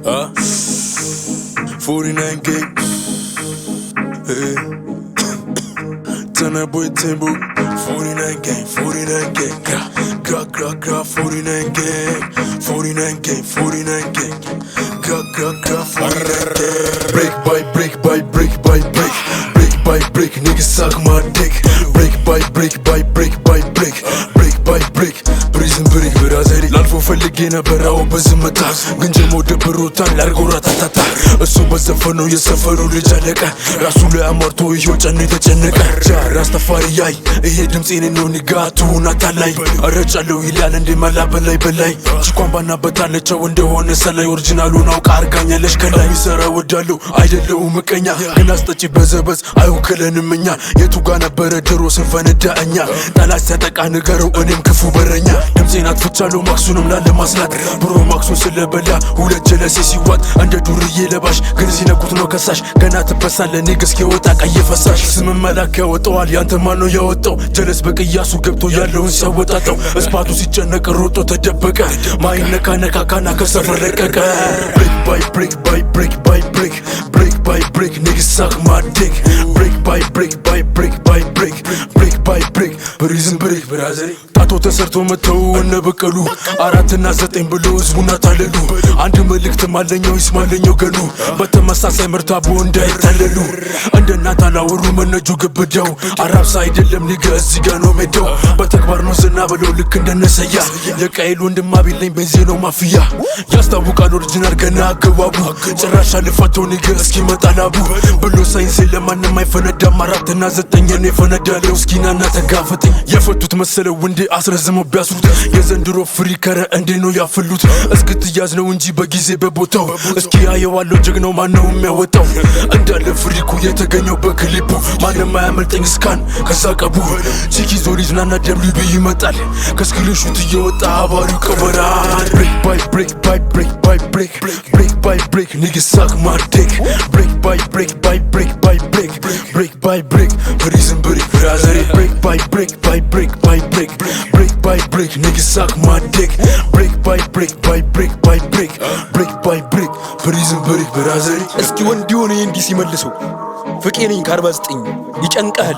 49 gang. Hey. Turn boy Timbo. 49 gang, 49 gang. Gra, 49 gang. 49 gang, 49 gang. Gra, 49 gang. Break by break by break by break. Break by break, niggas suck my dick. Break by break by break by break. Break by break. Prison break, brother. ላልፎ ፈልጌ ነበረው በዝምታ ግን ጀሞ ደብሮታል ላርጎራ ታታታ እሱ በዘፈነው የሰፈሩ ልጅ አለቀ ራሱ ላይ አሟርቶ ይሄው ጨኔ ተጨነቀ ራስ ተፋሪያይ ይሄ ድምጼን ነው ንጋቱ ናታላይ አረጫለው ይላል እንደ መላ በላይ ቺኳን ባናበታለቸው እንደሆነ ሰላይ ኦሪጂናሉን አውቃ አርጋኛለሽ ከላይ ይሰራ ወዳለው አይደለው ምቀኛ ግን አስጠጪ በዘበዝ አይወክለንም እኛ የቱ ጋር ነበረ ድሮ ስንፈነዳ እኛ ጠላት ሲያጠቃ ንገረው እኔም ክፉ በረኛ ድምጼን አጥፍቻለሁ ማክሱንም ላለማስላት ብሮ ማክሱን ስለበላ ሁለት ጀለሴ ሲዋጥ እንደ ዱርዬ ለባሽ ግን ሲነኩት ነው ከሳሽ ገና ትበሳለ ንግስ ከወጣ ቀይ ፈሳሽ ስም መላክ ያወጣዋል ያንተ ማን ነው ያወጣው ጀለስ በቅያሱ ገብቶ ያለውን ሲያወጣጣው እስፓቱ ሲጨነቅ ሮጦ ተደበቀ ማይነካ ነካካና ከሰፈር ለቀቀ break by break by break break by break niggas suck my dick break by break by break by break break by break prison break brother ታቶ ተሰርቶ መተው እነበቀሉ አራትና 9 ብሎ ህዝቡና ታለሉ አንድ መልእክት ማለኛው ይስማለኛው ገሉ በተመሳሳይ ምርታቦ እንዳይታለሉ እንደናታ ላወሩ መነጁ ግብደው አራብሳ አይደለም ንገስ ጋር ነው ሜዳው በተግባር ነው ዝና ብለው ልክ እንደነሰያ የቃይል ወንድማ ቢለኝ በዚህ ነው ማፊያ ያስታውቃል ኦሪጂናል ገና አገባቡ ጭራሽ አልፈተው ንገስ እስኪመጣ ላቡ ብሎ ሳይንስ ለማንም አይፈነዳም አራትና 9 ነው የፈነዳለው እስኪናና ተጋፈጠኝ የፈቱት መሰለው እንዴ አስረዝመው ቢያስሩት የዘንድሮ ፍሪ ከረ እንዴ ነው ያፈሉት እስክትያዝ ነው እንጂ በጊዜ በቦታው እስኪ ያየዋለው ጀግናው ማነው የሚያወጣው እንዳለ ፍሪኩ የተገኘው በክሊፑ ማንም አያመልጠኝ ስካን ከሳቀቡ ቺኪ ዞሪዝናና ደብሊቢ ይመጣል ከስክሪንሾት እየወጣ አባሪው ቀበራል break by break by break by break break by break niggas suck my dick break by break by break by break break by break prison break brother break by break by break by break break by break niggas suck my dick break by break by break by break break by break prison break brother እስኪ ወንድ ሆነ እንዲ ሲመልሰው ፍቄ ነኝ ከ49 ይጨንቃል